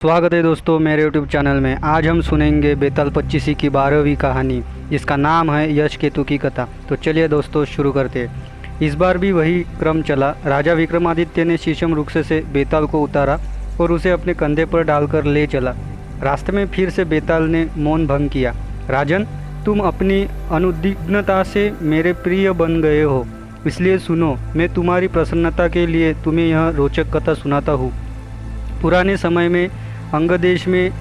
स्वागत है दोस्तों मेरे YouTube चैनल में। आज हम सुनेंगे बेताल पच्चीसी की 12वीं कहानी, जिसका नाम है यश केतु की कथा। तो चलिए दोस्तों शुरू करते हैं। इस बार भी वही क्रम चला। राजा विक्रमादित्य ने शीशम वृक्ष से बेताल को उतारा और उसे अपने कंधे पर डालकर ले चला। रास्ते में फिर से बेताल ने मौन भंग किया। राजन, तुम अपनी अनुद्विग्नता से मेरे प्रिय बन गए हो, इसलिए सुनो, मैं तुम्हारी प्रसन्नता के लिए तुम्हें यह रोचक कथा सुनाता हूँ। पुराने समय में अंग देश में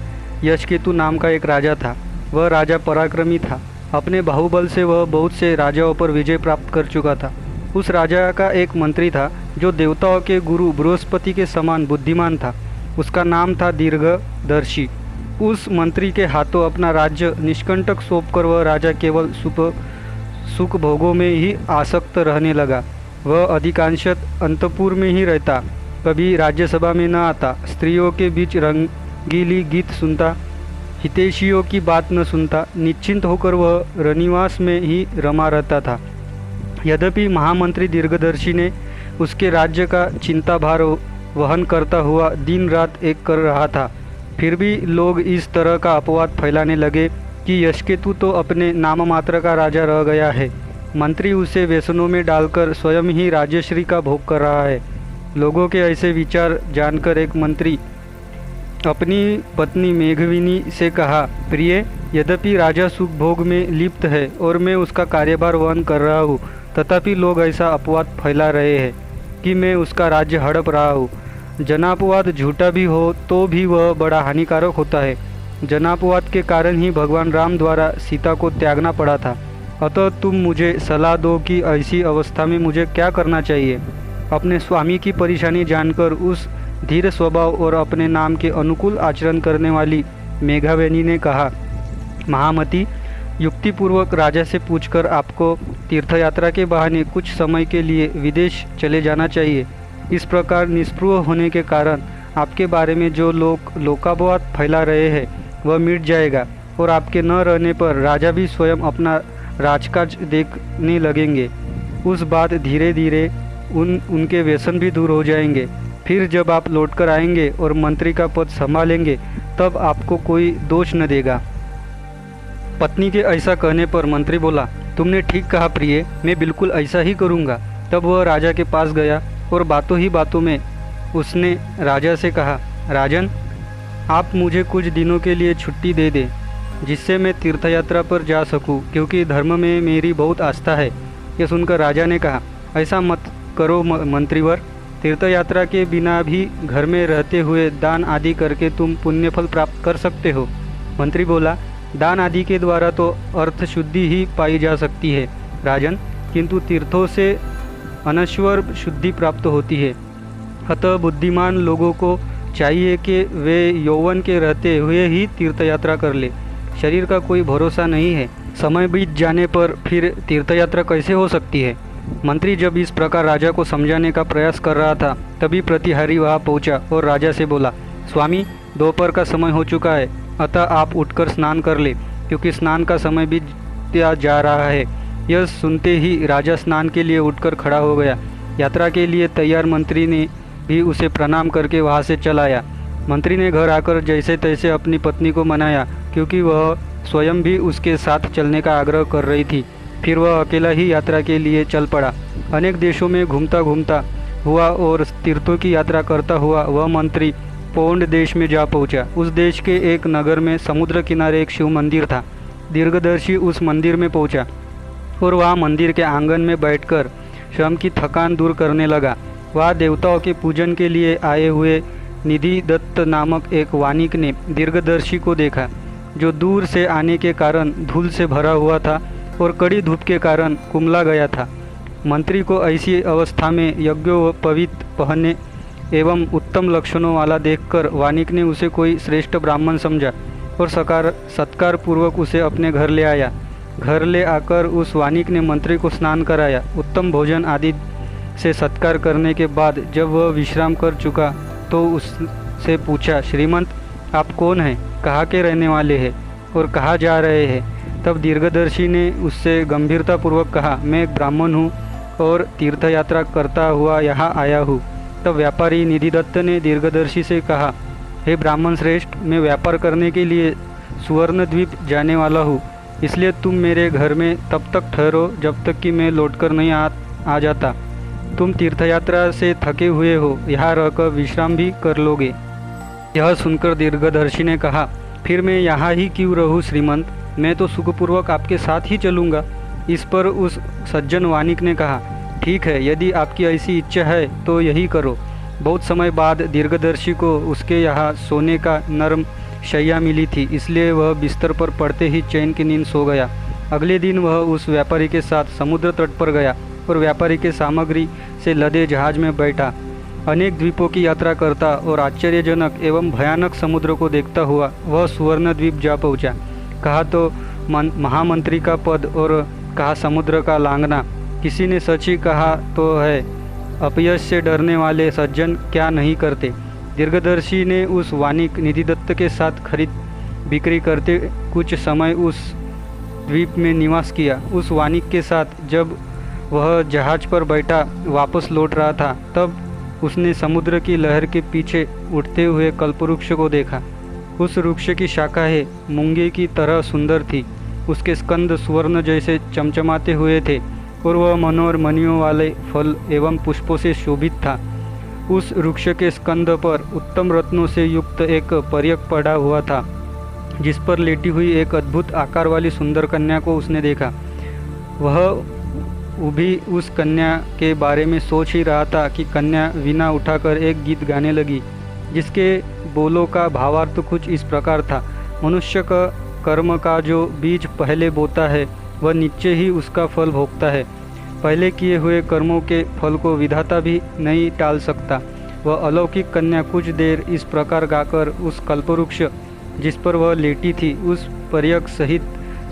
यशकेतु नाम का एक राजा था। वह राजा पराक्रमी था। अपने बाहुबल से वह बहुत से राजाओं पर विजय प्राप्त कर चुका था। उस राजा का एक मंत्री था जो देवताओं के गुरु बृहस्पति के समान बुद्धिमान था। उसका नाम था दीर्घदर्शी। उस मंत्री के हाथों अपना राज्य निष्कंटक सौंपकर वह राजा केवल सुख भोगों में ही आसक्त रहने लगा। वह अधिकांशतः अंतपुर में ही रहता, कभी राज्यसभा में न आता, स्त्रियों के बीच रंगीली गीत सुनता, हितैषियों की बात न सुनता, निश्चिंत होकर वह रनिवास में ही रमा रहता था। यद्यपि महामंत्री दीर्घदर्शी ने उसके राज्य का चिंता भार वहन करता हुआ दिन रात एक कर रहा था, फिर भी लोग इस तरह का अपवाद फैलाने लगे कि यशकेतु तो अपने नाम मात्र का राजा रह गया है। मंत्री उसे व्यसनों में डालकर स्वयं ही राज्यश्री का भोग कर रहा है। लोगों के ऐसे विचार जानकर एक मंत्री अपनी पत्नी मेघविनी से कहा, प्रिय, यद्यपि राजा सुख भोग में लिप्त है और मैं उसका कार्यभार वहन कर रहा हूँ, तथापि लोग ऐसा अपवाद फैला रहे हैं कि मैं उसका राज्य हड़प रहा हूँ। जनापवाद झूठा भी हो तो भी वह बड़ा हानिकारक होता है। जनापवाद के कारण ही भगवान राम द्वारा सीता को त्यागना पड़ा था। अतः तुम मुझे सलाह दो कि ऐसी अवस्था में मुझे क्या करना चाहिए। अपने स्वामी की परेशानी जानकर उस धीर स्वभाव और अपने नाम के अनुकूल आचरण करने वाली मेघावेनी ने कहा, महामती, युक्तिपूर्वक राजा से पूछकर आपको तीर्थयात्रा के बहाने कुछ समय के लिए विदेश चले जाना चाहिए। इस प्रकार निष्पृह होने के कारण आपके बारे में जो लोग लोकापवाद फैला रहे हैं वह मिट जाएगा और आपके न रहने पर राजा भी स्वयं अपना राजकाज देखने लगेंगे। उस बाद धीरे धीरे उनके व्यसन भी दूर हो जाएंगे। फिर जब आप लौटकर आएंगे और मंत्री का पद संभालेंगे तब आपको कोई दोष न देगा। पत्नी के ऐसा कहने पर मंत्री बोला, तुमने ठीक कहा प्रिय, मैं बिल्कुल ऐसा ही करूँगा। तब वह राजा के पास गया और बातों ही बातों में उसने राजा से कहा, राजन, आप मुझे कुछ दिनों के लिए छुट्टी दे दें जिससे मैं तीर्थयात्रा पर जा सकूं, क्योंकि धर्म में मेरी बहुत आस्था है। यह सुनकर राजा ने कहा, ऐसा मत करो मंत्रीवर, तीर्थयात्रा के बिना भी घर में रहते हुए दान आदि करके तुम पुण्यफल प्राप्त कर सकते हो। मंत्री बोला, दान आदि के द्वारा तो अर्थ शुद्धि ही पाई जा सकती है राजन, किंतु तीर्थों से अनश्वर शुद्धि प्राप्त होती है। अतः बुद्धिमान लोगों को चाहिए कि वे यौवन के रहते हुए ही तीर्थयात्रा कर ले। शरीर का कोई भरोसा नहीं है, समय बीत जाने पर फिर तीर्थयात्रा कैसे हो सकती है। मंत्री जब इस प्रकार राजा को समझाने का प्रयास कर रहा था तभी प्रतिहारी वहाँ पहुँचा और राजा से बोला, स्वामी, दोपहर का समय हो चुका है, अतः आप उठकर स्नान कर ले, क्योंकि स्नान का समय बीतता जा रहा है। यह सुनते ही राजा स्नान के लिए उठकर खड़ा हो गया। यात्रा के लिए तैयार मंत्री ने भी उसे प्रणाम करके वहाँ से चला आया। मंत्री ने घर आकर जैसे तैसे अपनी पत्नी को मनाया, क्योंकि वह स्वयं भी उसके साथ चलने का आग्रह कर रही थी। फिर वह अकेला ही यात्रा के लिए चल पड़ा। अनेक देशों में घूमता घूमता हुआ और तीर्थों की यात्रा करता हुआ वह मंत्री पौंड देश में जा पहुंचा। उस देश के एक नगर में समुद्र किनारे एक शिव मंदिर था। दीर्घदर्शी उस मंदिर में पहुंचा और वहाँ मंदिर के आंगन में बैठकर श्रम की थकान दूर करने लगा। वहाँ देवताओं के पूजन के लिए आए हुए निधि दत्त नामक एक वानिक ने दीर्घदर्शी को देखा, जो दूर से आने के कारण धूल से भरा हुआ था और कड़ी धूप के कारण कुम्हला गया था। मंत्री को ऐसी अवस्था में यज्ञोपवीत पहनने एवं उत्तम लक्षणों वाला देखकर वानिक ने उसे कोई श्रेष्ठ ब्राह्मण समझा और सत्कार पूर्वक उसे अपने घर ले आया। घर ले आकर उस वानिक ने मंत्री को स्नान कराया। उत्तम भोजन आदि से सत्कार करने के बाद जब वह विश्राम कर चुका तो उससे पूछा, श्रीमंत, आप कौन हैं, कहाँ के रहने वाले हैं और कहाँ जा रहे हैं। तब दीर्घदर्शी ने उससे गंभीरतापूर्वक कहा, मैं एक ब्राह्मण हूँ और तीर्थयात्रा करता हुआ यहाँ आया हूँ। तब व्यापारी निधिदत्त ने दीर्घदर्शी से कहा, हे ब्राह्मण श्रेष्ठ, मैं व्यापार करने के लिए सुवर्ण द्वीप जाने वाला हूँ, इसलिए तुम मेरे घर में तब तक ठहरो जब तक कि मैं लौटकर नहीं आ जाता। तुम तीर्थयात्रा से थके हुए हो, यहाँ रहकर विश्राम भी कर लोगे। यह सुनकर दीर्घदर्शी ने कहा, फिर मैं यहाँ ही क्यों रहूँ श्रीमंत, मैं तो सुखपूर्वक आपके साथ ही चलूँगा। इस पर उस सज्जन वानिक ने कहा, ठीक है, यदि आपकी ऐसी इच्छा है तो यही करो। बहुत समय बाद दीर्घदर्शी को उसके यहाँ सोने का नरम शैया मिली थी, इसलिए वह बिस्तर पर पड़ते ही चैन की नींद सो गया। अगले दिन वह उस व्यापारी के साथ समुद्र तट पर गया और व्यापारी के सामग्री से लदे जहाज में बैठा। अनेक द्वीपों की यात्रा करता और आश्चर्यजनक एवं भयानक समुद्र को देखता हुआ वह सुवर्ण द्वीप जा पहुँचा। कहा तो महामंत्री का पद और कहा समुद्र का लांघना। किसी ने सच ही कहा तो है, अपयश से डरने वाले सज्जन क्या नहीं करते। दीर्घदर्शी ने उस वानिक निधिदत्त के साथ खरीद बिक्री करते कुछ समय उस द्वीप में निवास किया। उस वानिक के साथ जब वह जहाज पर बैठा वापस लौट रहा था, तब उसने समुद्र की लहर के पीछे उठते हुए कल्पवृक्ष को देखा। उस वृक्ष की शाखाएं मूंगे की तरह सुंदर थी, उसके स्कंद सुवर्ण जैसे चमचमाते हुए थे और वह मनोहर मणियों वाले फल एवं पुष्पों से शोभित था। उस वृक्ष के स्कंद पर उत्तम रत्नों से युक्त एक पर्यक पड़ा हुआ था, जिस पर लेटी हुई एक अद्भुत आकार वाली सुंदर कन्या को उसने देखा। वह भी उस कन्या के बारे में सोच ही रहा था कि कन्या वीणा उठाकर एक गीत गाने लगी, जिसके बोलों का भावार्थ कुछ इस प्रकार था, मनुष्य का कर्म का जो बीज पहले बोता है वह नीचे ही उसका फल भोगता है। पहले किए हुए कर्मों के फल को विधाता भी नहीं टाल सकता। वह अलौकिक कन्या कुछ देर इस प्रकार गाकर उस कल्पवृक्ष जिस पर वह लेटी थी उस पर्यक सहित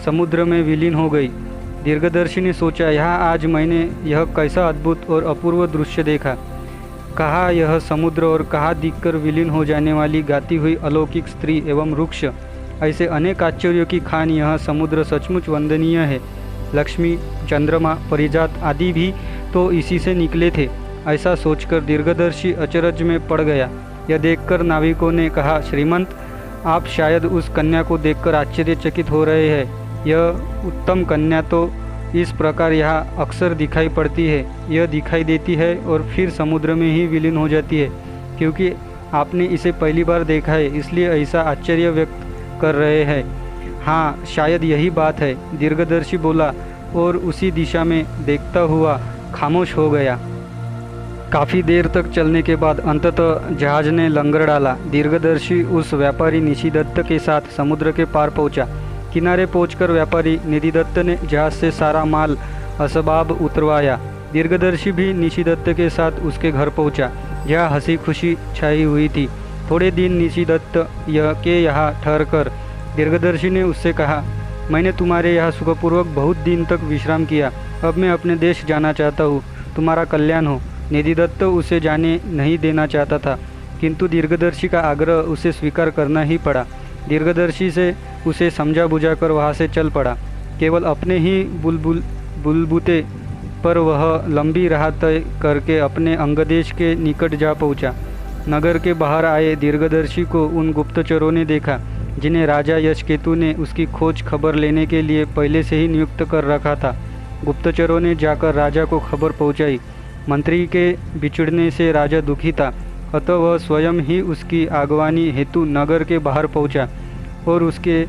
समुद्र में विलीन हो गई। दीर्घदर्शी ने सोचा, यहाँ आज मैंने यह कैसा अद्भुत और अपूर्व दृश्य देखा। कहाँ यह समुद्र और कहाँ दिखकर विलीन हो जाने वाली गाती हुई अलौकिक स्त्री एवं वृक्ष। ऐसे अनेक आश्चर्यों की खान यह समुद्र सचमुच वंदनीय है। लक्ष्मी, चंद्रमा, परिजात आदि भी तो इसी से निकले थे। ऐसा सोचकर दीर्घदर्शी अचरज में पड़ गया। यह देखकर नाविकों ने कहा, श्रीमंत, आप शायद उस कन्या को देखकर आश्चर्यचकित हो रहे हैं। यह उत्तम कन्या तो इस प्रकार यहाँ अक्सर दिखाई पड़ती है। यह दिखाई देती है और फिर समुद्र में ही विलीन हो जाती है। क्योंकि आपने इसे पहली बार देखा है, इसलिए ऐसा आश्चर्य व्यक्त कर रहे हैं। हाँ, शायद यही बात है, दीर्घदर्शी बोला और उसी दिशा में देखता हुआ खामोश हो गया। काफ़ी देर तक चलने के बाद अंततः जहाज ने लंगर डाला। दीर्घदर्शी उस व्यापारी निशिदत्त के साथ समुद्र के पार पहुंचा। किनारे पहुंचकर व्यापारी निधिदत्त ने जहाज से सारा माल असबाब उतरवाया। दीर्घदर्शी भी निशिदत्त के साथ उसके घर पहुंचा, जहाँ हंसी खुशी छाई हुई थी। थोड़े दिन निशिदत्त के यहाँ ठहरकर दीर्घदर्शी ने उससे कहा, मैंने तुम्हारे यहाँ सुखपूर्वक बहुत दिन तक विश्राम किया, अब मैं अपने देश जाना चाहता हूँ, तुम्हारा कल्याण हो। निधिदत्त उसे जाने नहीं देना चाहता था, किंतु दीर्घदर्शी का आग्रह उसे स्वीकार करना ही पड़ा। दीर्घदर्शी से उसे समझा बुझाकर वहाँ से चल पड़ा। केवल अपने ही बुलबुते पर वह लंबी राह तय करके अपने अंगदेश के निकट जा पहुँचा। नगर के बाहर आए दीर्घदर्शी को उन गुप्तचरों ने देखा, जिन्हें राजा यशकेतु ने उसकी खोज खबर लेने के लिए पहले से ही नियुक्त कर रखा था। गुप्तचरों ने जाकर राजा को खबर पहुंचाई। मंत्री के बिछड़ने से राजा दुखी था, अतः वह स्वयं ही उसकी आगवानी हेतु नगर के बाहर पहुंचा और उसके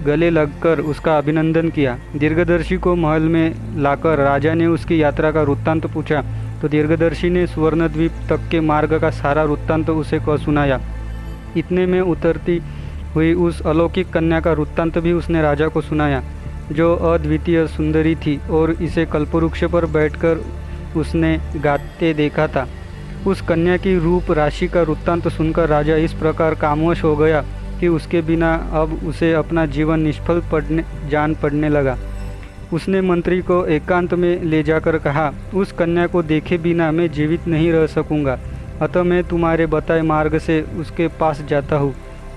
गले लगकर उसका अभिनंदन किया। दीर्घदर्शी को महल में लाकर राजा ने उसकी यात्रा का वृत्तांत पूछा तो दीर्घदर्शी ने सुवर्णद्वीप तक के मार्ग का सारा वृत्तांत उसे सुनाया। इतने में उतरती हुई उस अलौकिक कन्या का वृत्तांत भी उसने राजा को सुनाया, जो अद्वितीय सुंदरी थी और इसे कल्पवृक्ष पर बैठकर उसने गाते देखा था। उस कन्या की रूप राशि का वृत्तांत सुनकर राजा इस प्रकार कामवश हो गया कि उसके बिना अब उसे अपना जीवन निष्फल पड़ने लगा। उसने मंत्री को एकांत में ले जाकर कहा, उस कन्या को देखे बिना मैं जीवित नहीं रह सकूंगा, अतः मैं तुम्हारे बताए मार्ग से उसके पास जाता हूँ।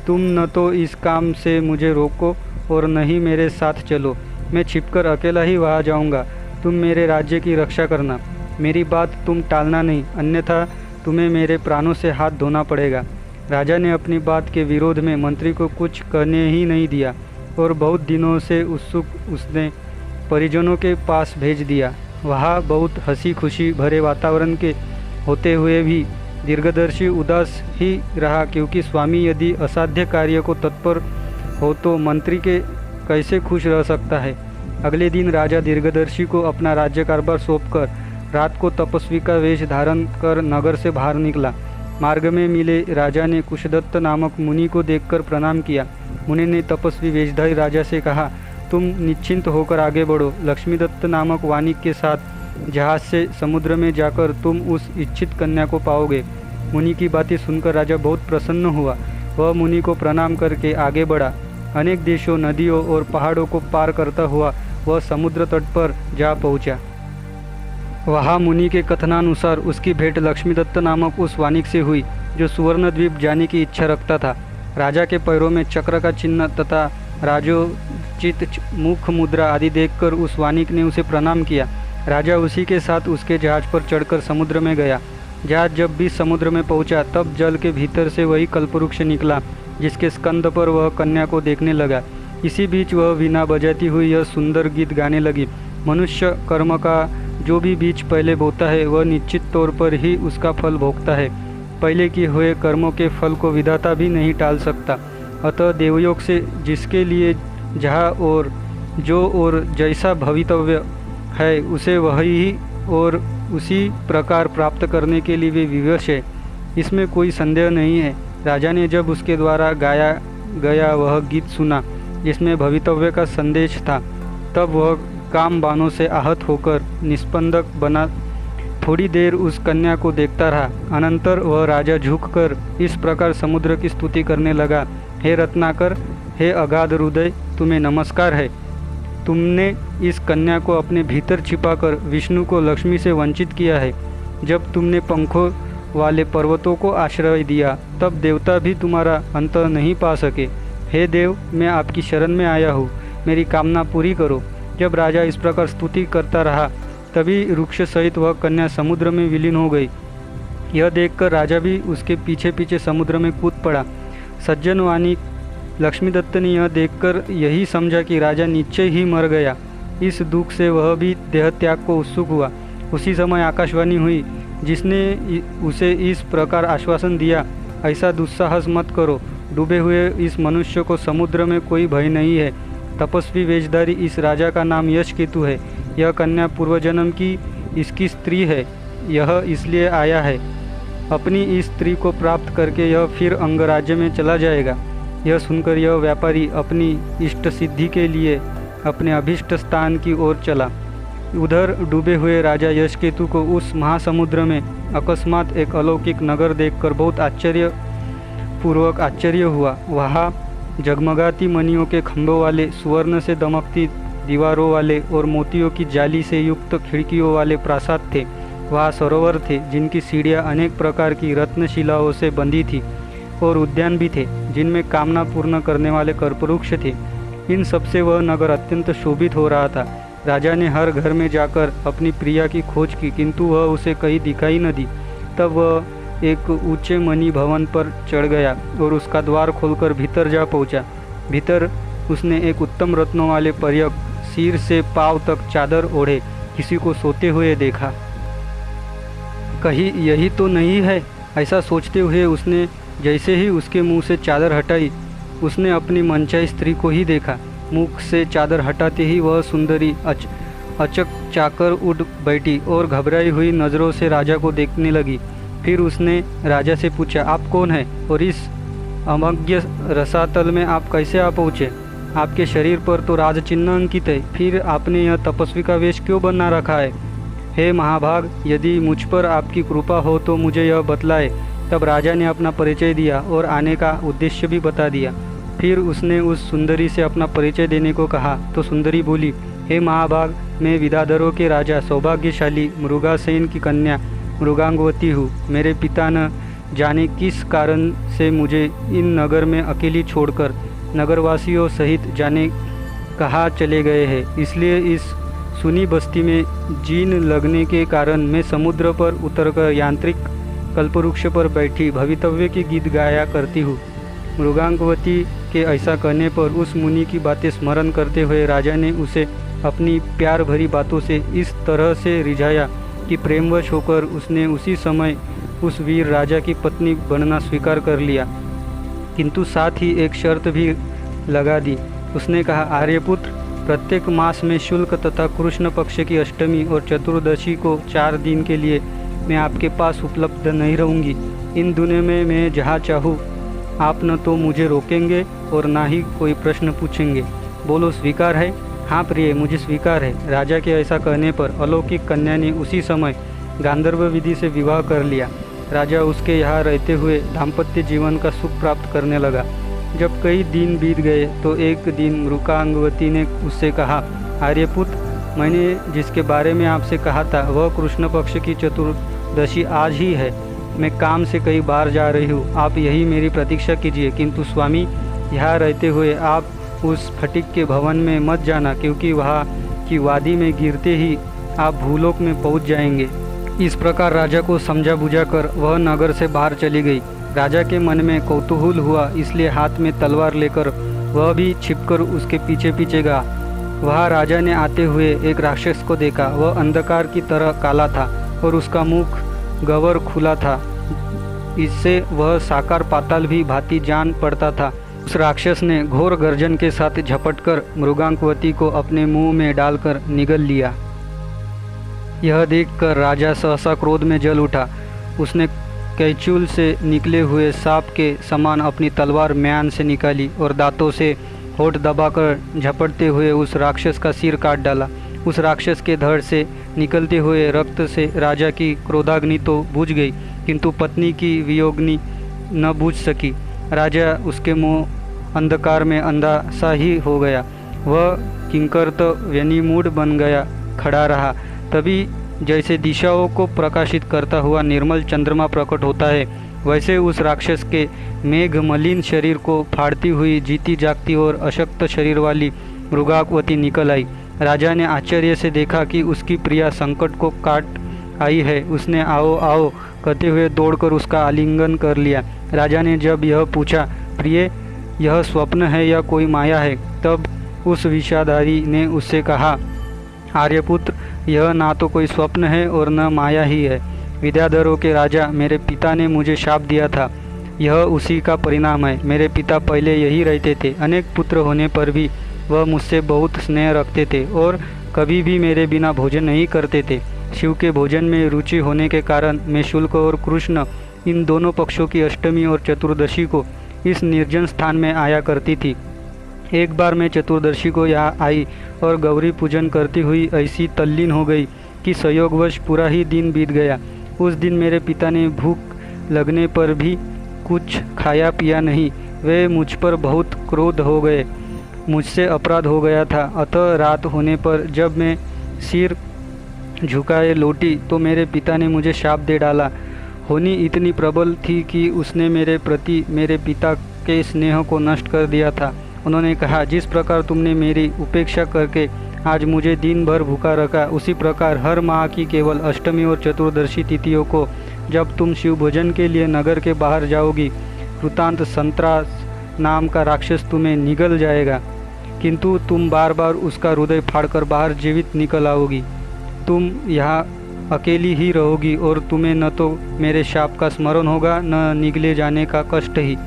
तुम न तो इस काम से मुझे रोको और न ही मेरे साथ चलो। मैं छिपकर अकेला ही वहाँ जाऊँगा। तुम मेरे राज्य की रक्षा करना, मेरी बात तुम टालना नहीं, अन्यथा तुम्हें मेरे प्राणों से हाथ धोना पड़ेगा। राजा ने अपनी बात के विरोध में मंत्री को कुछ कहने ही नहीं दिया और बहुत दिनों से उत्सुक उसने परिजनों के पास भेज दिया। वहाँ बहुत हंसी खुशी भरे वातावरण के होते हुए भी दीर्घदर्शी उदास ही रहा, क्योंकि स्वामी यदि असाध्य कार्य को तत्पर हो तो मंत्री के कैसे खुश रह सकता है। अगले दिन राजा दीर्घदर्शी को अपना राज्य कारभार सौंपकर रात को तपस्वी का वेश धारण कर नगर से बाहर निकला। मार्ग में मिले राजा ने कुशदत्त नामक मुनि को देखकर प्रणाम किया। मुनि ने तपस्वी वेशधारी राजा से कहा, तुम निश्चिंत होकर आगे बढ़ो। लक्ष्मीदत्त नामक वानिक के साथ जहाज से समुद्र में जाकर तुम उस इच्छित कन्या को पाओगे। मुनि की बातें सुनकर राजा बहुत प्रसन्न हुआ। वह मुनि को प्रणाम करके आगे बढ़ा। अनेक देशों, नदियों और पहाड़ों को पार करता हुआ वह समुद्र तट पर जा पहुंचा। वहाँ मुनि के कथनानुसार उसकी भेंट लक्ष्मीदत्त नामक उस वानिक से हुई जो सुवर्ण द्वीप जाने की इच्छा रखता था। राजा के पैरों में चक्र का चिन्ह तथा राजोचित मुख मुद्रा आदि देखकर उस वानिक ने उसे प्रणाम किया। राजा उसी के साथ उसके जहाज पर चढ़कर समुद्र में गया। जहाज जब भी समुद्र में पहुंचा तब जल के भीतर से वही कल्पवृक्ष निकला जिसके स्कंद पर वह कन्या को देखने लगा। इसी बीच वह वीणा बजाती हुई यह सुंदर गीत गाने लगी। मनुष्य कर्म का जो भी बीज पहले बोता है वह निश्चित तौर पर ही उसका फल भोगता है। पहले किए हुए कर्मों के फल को विधाता भी नहीं टाल सकता। अतः देवयोग से जिसके लिए जहाँ और जो और जैसा भवितव्य है उसे वही और उसी प्रकार प्राप्त करने के लिए वे विवश है, इसमें कोई संदेह नहीं है। राजा ने जब उसके द्वारा गाया गया वह गीत सुना जिसमें भवितव्य का संदेश था, तब वह काम बाणों से आहत होकर निस्पंदक बना थोड़ी देर उस कन्या को देखता रहा। अनंतर वह राजा झुककर इस प्रकार समुद्र की स्तुति करने लगा, हे रत्नाकर, हे अगाध हृदय, तुम्हें नमस्कार है। तुमने इस कन्या को अपने भीतर छिपाकर विष्णु को लक्ष्मी से वंचित किया है। जब तुमने पंखों वाले पर्वतों को आश्रय दिया तब देवता भी तुम्हारा अंत नहीं पा सके। हे देव, मैं आपकी शरण में आया हूँ, मेरी कामना पूरी करो। जब राजा इस प्रकार स्तुति करता रहा तभी वृक्ष सहित वह कन्या समुद्र में विलीन हो गई। यह देखकर राजा भी उसके पीछे पीछे समुद्र में कूद पड़ा। सज्जन वानिक लक्ष्मीदत्त ने यह देखकर यही समझा कि राजा निश्चय ही मर गया। इस दुख से वह भी देह त्याग को उत्सुक हुआ। उसी समय आकाशवाणी हुई जिसने उसे इस प्रकार आश्वासन दिया, ऐसा दुस्साहस मत करो। डूबे हुए इस मनुष्य को समुद्र में कोई भय नहीं है। तपस्वी वेशधारी इस राजा का नाम यशकेतु है। यह कन्या पूर्वजन्म की इसकी स्त्री है। यह इसलिए आया है। अपनी इस स्त्री को प्राप्त करके यह फिर अंगराज्य में चला जाएगा। यह सुनकर यह व्यापारी अपनी इष्ट सिद्धि के लिए अपने अभीष्ट स्थान की ओर चला। उधर डूबे हुए राजा यशकेतु को उस महासमुद्र में अकस्मात एक अलौकिक नगर देखकर बहुत आश्चर्य हुआ। वहाँ जगमगाती मणियों के खंभों वाले, सुवर्ण से दमकती दीवारों वाले और मोतियों की जाली से युक्त खिड़कियों वाले प्रासाद थे। वहाँ सरोवर थे जिनकी सीढ़ियाँ अनेक प्रकार की रत्नशिलाओं से बंधी थी और उद्यान भी थे जिनमें कामना पूर्ण करने वाले कल्पवृक्ष थे। इन सबसे वह नगर अत्यंत शोभित हो रहा था। राजा ने हर घर में जाकर अपनी प्रिया की खोज की, किंतु वह उसे कहीं दिखाई न दी। तब वह एक ऊंचे मणि भवन पर चढ़ गया और उसका द्वार खोलकर भीतर जा पहुंचा। भीतर उसने एक उत्तम रत्नों वाले पर्यक सिर से पांव तक चादर ओढ़े किसी को सोते हुए देखा। कहीं यही तो नहीं है, ऐसा सोचते हुए उसने जैसे ही उसके मुंह से चादर हटाई, उसने अपनी मनचाही स्त्री को ही देखा। मुख से चादर हटाते ही वह सुंदरी अचक चाकर उठ बैठी और घबराई हुई नज़रों से राजा को देखने लगी। फिर उसने राजा से पूछा, आप कौन हैं और इस अमग्य रसातल में आप कैसे आ पहुँचे? आपके शरीर पर तो राज चिन्ह अंकित है, फिर आपने यह तपस्वी का वेश क्यों बना रखा है? हे महाभाग, यदि मुझ पर आपकी कृपा हो तो मुझे यह बतलाए। तब राजा ने अपना परिचय दिया और आने का उद्देश्य भी बता दिया। फिर उसने उस सुंदरी से अपना परिचय देने को कहा तो सुंदरी बोली, हे महाभाग, मैं विदाधरों के राजा सौभाग्यशाली मृगासेन की कन्या मृगांगवती हूँ। मेरे पिता न जाने किस कारण से मुझे इन नगर में अकेली छोड़कर नगरवासियों सहित जाने कहाँ चले गए हैं। इसलिए इस सुनी बस्ती में जीन लगने के कारण मैं समुद्र पर उतरकर यांत्रिक कल्पवृक्ष पर बैठी भवितव्य की गीत गाया करती हूँ। मृगांकवती के ऐसा कहने पर उस मुनि की बातें स्मरण करते हुए राजा ने उसे अपनी प्यार भरी बातों से इस तरह से रिझाया कि प्रेमवश होकर उसने उसी समय उस वीर राजा की पत्नी बनना स्वीकार कर लिया, किंतु साथ ही एक शर्त भी लगा दी। उसने कहा, आर्यपुत्र, प्रत्येक मास में शुल्क तथा कृष्ण पक्ष की अष्टमी और चतुर्दशी को 4 दिन के लिए मैं आपके पास उपलब्ध नहीं रहूँगी। इन दिनों में मैं जहाँ चाहूँ आप न तो मुझे रोकेंगे और ना ही कोई प्रश्न पूछेंगे। बोलो, स्वीकार है? हाँ प्रिय, मुझे स्वीकार है। राजा के ऐसा कहने पर अलौकिक कन्या ने उसी समय गांधर्व विधि से विवाह कर लिया। राजा उसके यहाँ रहते हुए दाम्पत्य जीवन का सुख प्राप्त करने लगा। जब कई दिन बीत गए तो एक दिन मृगांगवती ने उससे कहा, आर्यपुत्र, मैंने जिसके बारे में आपसे कहा था वह कृष्ण पक्ष की चतुर्दशी आज ही है। मैं काम से कई बार जा रही हूँ, आप यही मेरी प्रतीक्षा कीजिए। किंतु स्वामी, यहाँ रहते हुए आप उस फटिक के भवन में मत जाना, क्योंकि वहाँ की वादी में गिरते ही आप भूलोक में पहुँच जाएंगे। इस प्रकार राजा को समझा बुझाकर वह नगर से बाहर चली गई। राजा के मन में कौतूहल हुआ, इसलिए हाथ में तलवार लेकर वह भी छिपकर उसके पीछे पीछे गया। वहाँ राजा ने आते हुए एक राक्षस को देखा। वह अंधकार की तरह काला था और उसका मुख गवर खुला था। इससे वह साकार पाताल भी भांति जान पड़ता था। उस राक्षस ने घोर गर्जन के साथ झपटकर मृगांकवती को अपने मुंह में डालकर निगल लिया। यह देखकर राजा सहसा क्रोध में जल उठा। उसने कैचूल से निकले हुए सांप के समान अपनी तलवार म्यान से निकाली और दांतों से होठ दबाकर झपटते हुए उस राक्षस का सिर काट डाला। उस राक्षस के धड़ से निकलते हुए रक्त से राजा की क्रोधाग्नि तो बुझ गई, किंतु पत्नी की वियोगनी न बुझ सकी। राजा उसके मुँह अंधकार में अंधा सा ही हो गया। वह किंकरत व्यनिमूढ़ बन गया खड़ा रहा। तभी जैसे दिशाओं को प्रकाशित करता हुआ निर्मल चंद्रमा प्रकट होता है, वैसे उस राक्षस के मेघ मलिन शरीर को फाड़ती हुई जीती जागती और अशक्त शरीर वाली मृगांकवती निकल आई। राजा ने आश्चर्य से देखा कि उसकी प्रिया संकट को काट आई है। उसने आओ आओ कहते हुए दौड़कर उसका आलिंगन कर लिया। राजा ने जब यह पूछा, प्रिय, यह स्वप्न है या कोई माया है, तब उस विषाधारी ने उससे कहा, आर्यपुत्र, यह ना तो कोई स्वप्न है और न माया ही है। विद्याधरों के राजा मेरे पिता ने मुझे शाप दिया था, यह उसी का परिणाम है। मेरे पिता पहले यही रहते थे। अनेक पुत्र होने पर भी वह मुझसे बहुत स्नेह रखते थे और कभी भी मेरे बिना भोजन नहीं करते थे। शिव के भोजन में रुचि होने के कारण मैं शुल्क और कृष्ण इन दोनों पक्षों की अष्टमी और चतुर्दशी को इस निर्जन स्थान में आया करती थी। एक बार मैं चतुर्दशी को यहाँ आई और गौरी पूजन करती हुई ऐसी तल्लीन हो गई कि संयोगवश पूरा ही दिन बीत गया। उस दिन मेरे पिता ने भूख लगने पर भी कुछ खाया पिया नहीं। वे मुझ पर बहुत क्रोध हो गए। मुझसे अपराध हो गया था। अतः रात होने पर जब मैं सिर झुकाए लौटी तो मेरे पिता ने मुझे शाप दे डाला। होनी इतनी प्रबल थी कि उसने मेरे प्रति मेरे पिता के स्नेह को नष्ट कर दिया था। उन्होंने कहा, जिस प्रकार तुमने मेरी उपेक्षा करके आज मुझे दिन भर भूखा रखा, उसी प्रकार हर माह की केवल अष्टमी और चतुर्दशी तिथियों को जब तुम शिव भोजन के लिए नगर के बाहर जाओगी, कृतांत संत्रास नाम का राक्षस तुम्हें निगल जाएगा, किंतु तुम बार बार उसका हृदय फाड़कर बाहर जीवित निकल आओगी। तुम यहाँ अकेली ही रहोगी और तुम्हें न तो मेरे शाप का स्मरण होगा न निगले जाने का कष्ट ही।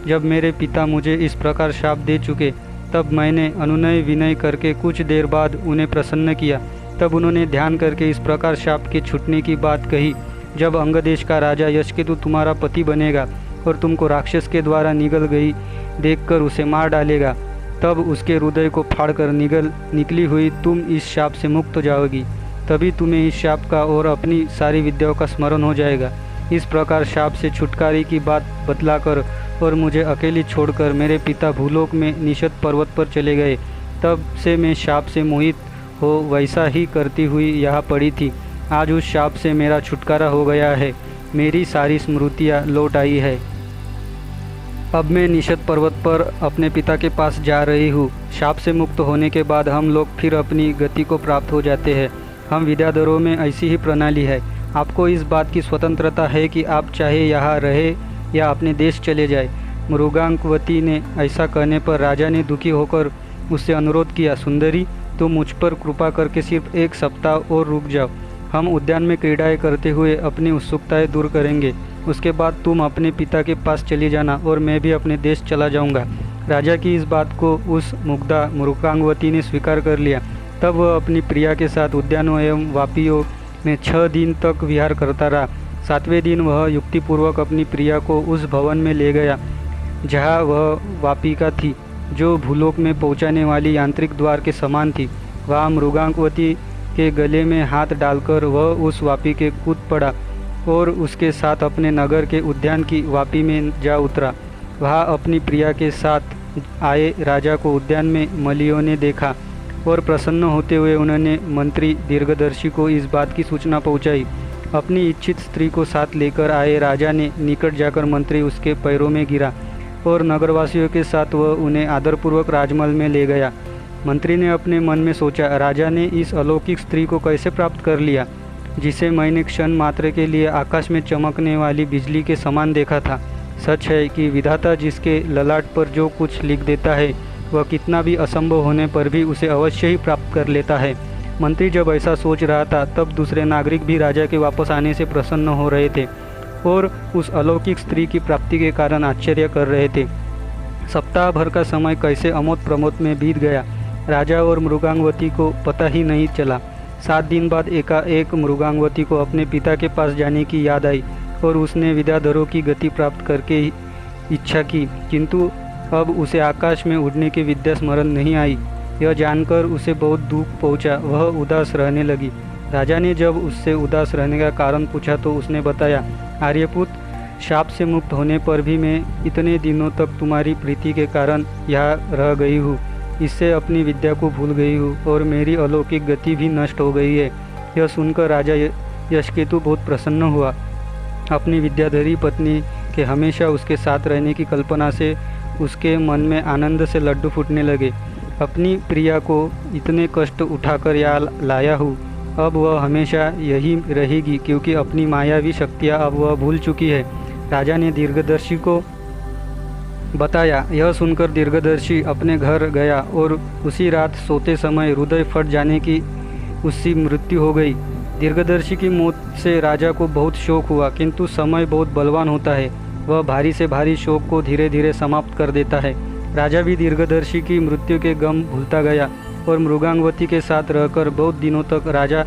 जब मेरे पिता मुझे इस प्रकार शाप दे चुके, तब मैंने अनुनय विनय करके कुछ देर बाद उन्हें प्रसन्न किया। तब उन्होंने ध्यान करके इस प्रकार शाप के छूटने की बात कही, जब अंगदेश का राजा यशकेतु तुम्हारा पति बनेगा और तुमको राक्षस के द्वारा निगल गई देखकर उसे मार डालेगा, तब उसके हृदय को फाड़कर निकली हुई तुम इस शाप से मुक्त हो जाओगी। तभी तुम्हें इस शाप का और अपनी सारी विद्याओं का स्मरण हो जाएगा। इस प्रकार शाप से छुटकारे की बात बतलाकर और मुझे अकेली छोड़कर मेरे पिता भूलोक में निषद पर्वत पर चले गए। तब से मैं शाप से मोहित हो वैसा ही करती हुई यहाँ पड़ी थी। आज उस शाप से मेरा छुटकारा हो गया है। मेरी सारी स्मृतियाँ लौट आई है। अब मैं निषद पर्वत पर अपने पिता के पास जा रही हूँ। शाप से मुक्त होने के बाद हम लोग फिर अपनी गति को प्राप्त हो जाते हैं। हम विद्याधरों में ऐसी ही प्रणाली है। आपको इस बात की स्वतंत्रता है कि आप चाहे यहाँ रहे या अपने देश चले जाए। मृगांकवती ने ऐसा कहने पर राजा ने दुखी होकर उससे अनुरोध किया, सुंदरी, तुम मुझ पर कृपा करके सिर्फ 1 सप्ताह और रुक जाओ। हम उद्यान में क्रीड़ाएँ करते हुए अपनी उत्सुकताएं दूर करेंगे। उसके बाद तुम अपने पिता के पास चली जाना और मैं भी अपने देश चला जाऊंगा। राजा की इस बात को उस मुग्धा मृगांकवती ने स्वीकार कर लिया। तब वह अपनी प्रिया के साथ उद्यानों एवं वापियों में 6 दिन तक विहार करता रहा। 7वें दिन वह युक्तिपूर्वक अपनी प्रिया को उस भवन में ले गया जहाँ वह वापिका थी, जो भूलोक में पहुँचाने वाली यांत्रिक द्वार के समान थी। वहाँ मृगांकवती के गले में हाथ डालकर वह उस वापी के कूद पड़ा और उसके साथ अपने नगर के उद्यान की वापी में जा उतरा। वहाँ अपनी प्रिया के साथ आए राजा को उद्यान में मलियों ने देखा और प्रसन्न होते हुए उन्होंने मंत्री दीर्घदर्शी को इस बात की सूचना पहुंचाई। अपनी इच्छित स्त्री को साथ लेकर आए राजा ने निकट जाकर मंत्री उसके पैरों में गिरा और नगरवासियों के साथ वह उन्हें आदरपूर्वक राजमहल में ले गया। मंत्री ने अपने मन में सोचा, राजा ने इस अलौकिक स्त्री को कैसे प्राप्त कर लिया जिसे मैंने क्षण मात्र के लिए आकाश में चमकने वाली बिजली के समान देखा था। सच है कि विधाता जिसके ललाट पर जो कुछ लिख देता है वह कितना भी असंभव होने पर भी उसे अवश्य ही प्राप्त कर लेता है। मंत्री जब ऐसा सोच रहा था तब दूसरे नागरिक भी राजा के वापस आने से प्रसन्न हो रहे थे और उस अलौकिक स्त्री की प्राप्ति के कारण आश्चर्य कर रहे थे। सप्ताह भर का समय कैसे अमोद प्रमोद में बीत गया, राजा और मृगांकवती को पता ही नहीं चला। 7 दिन बाद एकाएक मृगांकवती को अपने पिता के पास जाने की याद आई और उसने विद्याधरों की गति प्राप्त करके इच्छा की, किंतु अब उसे आकाश में उड़ने की विद्या स्मरण नहीं आई। यह जानकर उसे बहुत दुख पहुंचा। वह उदास रहने लगी। राजा ने जब उससे उदास रहने का कारण पूछा तो उसने बताया, आर्यपुत्र, शाप से मुक्त होने पर भी मैं इतने दिनों तक तुम्हारी प्रीति के कारण यहाँ रह गई हूँ। इससे अपनी विद्या को भूल गई हूँ और मेरी अलौकिक गति भी नष्ट हो गई है। यह सुनकर राजा यशकेतु बहुत प्रसन्न हुआ। अपनी विद्याधरी पत्नी के हमेशा उसके साथ रहने की कल्पना से उसके मन में आनंद से लड्डू फूटने लगे। अपनी प्रिया को इतने कष्ट उठाकर यहाँ लाया हूँ, अब वह हमेशा यही रहेगी क्योंकि अपनी मायावी शक्तियाँ अब वह भूल चुकी है। राजा ने दीर्घदर्शी को बताया। यह सुनकर दीर्घदर्शी अपने घर गया और उसी रात सोते समय हृदय फट जाने की उसकी मृत्यु हो गई। दीर्घदर्शी की मौत से राजा को बहुत शोक हुआ, किंतु समय बहुत बलवान होता है, वह भारी से भारी शोक को धीरे धीरे समाप्त कर देता है। राजा भी दीर्घदर्शी की मृत्यु के गम भूलता गया और मृगांकवती के साथ रहकर बहुत दिनों तक राजा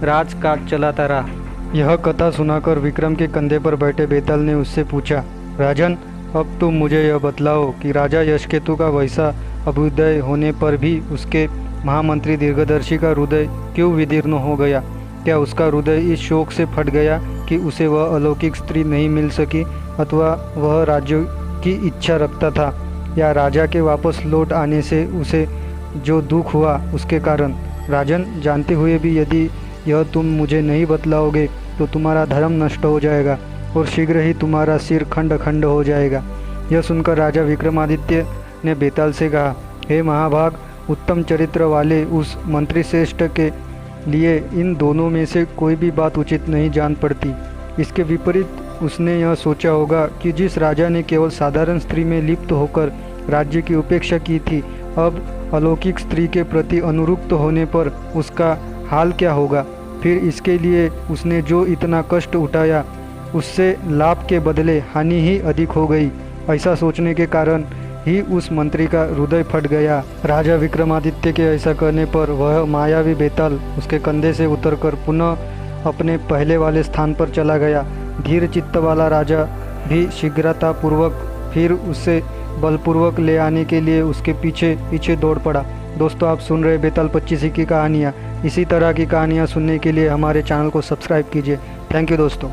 राजकाज चलाता रहा। यह कथा सुनाकर विक्रम के कंधे पर बैठे बेताल ने उससे पूछा, राजन, अब तुम मुझे यह बतलाओ कि राजा यशकेतु का वैसा अभ्युदय होने पर भी उसके महामंत्री दीर्घदर्शी का हृदय क्यों विदीर्ण हो गया? क्या उसका हृदय इस शोक से फट गया कि उसे वह अलौकिक स्त्री नहीं मिल सकी, अथवा वह राज्य की इच्छा रखता था, या राजा के वापस लौट आने से उसे जो दुख हुआ उसके कारण? राजन, जानते हुए भी यदि यह तुम मुझे नहीं बतलाओगे तो तुम्हारा धर्म नष्ट हो जाएगा और शीघ्र ही तुम्हारा सिर खंड खंड हो जाएगा। यह सुनकर राजा विक्रमादित्य ने बेताल से कहा, हे महाभाग, उत्तम चरित्र वाले उस मंत्री श्रेष्ठ के लिए इन दोनों में से कोई भी बात उचित नहीं जान पड़ती। इसके विपरीत उसने यह सोचा होगा कि जिस राजा ने केवल साधारण स्त्री में लिप्त होकर राज्य की उपेक्षा की थी, अब अलौकिक स्त्री के प्रति अनुरक्त होने पर उसका हाल क्या होगा। फिर इसके लिए उसने जो इतना कष्ट उठाया उससे लाभ के बदले हानि ही अधिक हो गई। ऐसा सोचने के कारण ही उस मंत्री का हृदय फट गया। राजा विक्रमादित्य के ऐसा करने पर वह मायावी बेताल उसके कंधे से उतरकर पुनः अपने पहले वाले स्थान पर चला गया। धीर चित्त वाला राजा भी शीघ्रतापूर्वक फिर उसे बलपूर्वक ले आने के लिए उसके पीछे पीछे दौड़ पड़ा। दोस्तों, आप सुन रहे बेताल 25 की कहानियाँ। इसी तरह की कहानियाँ सुनने के लिए हमारे चैनल को सब्सक्राइब कीजिए। थैंक यू दोस्तों।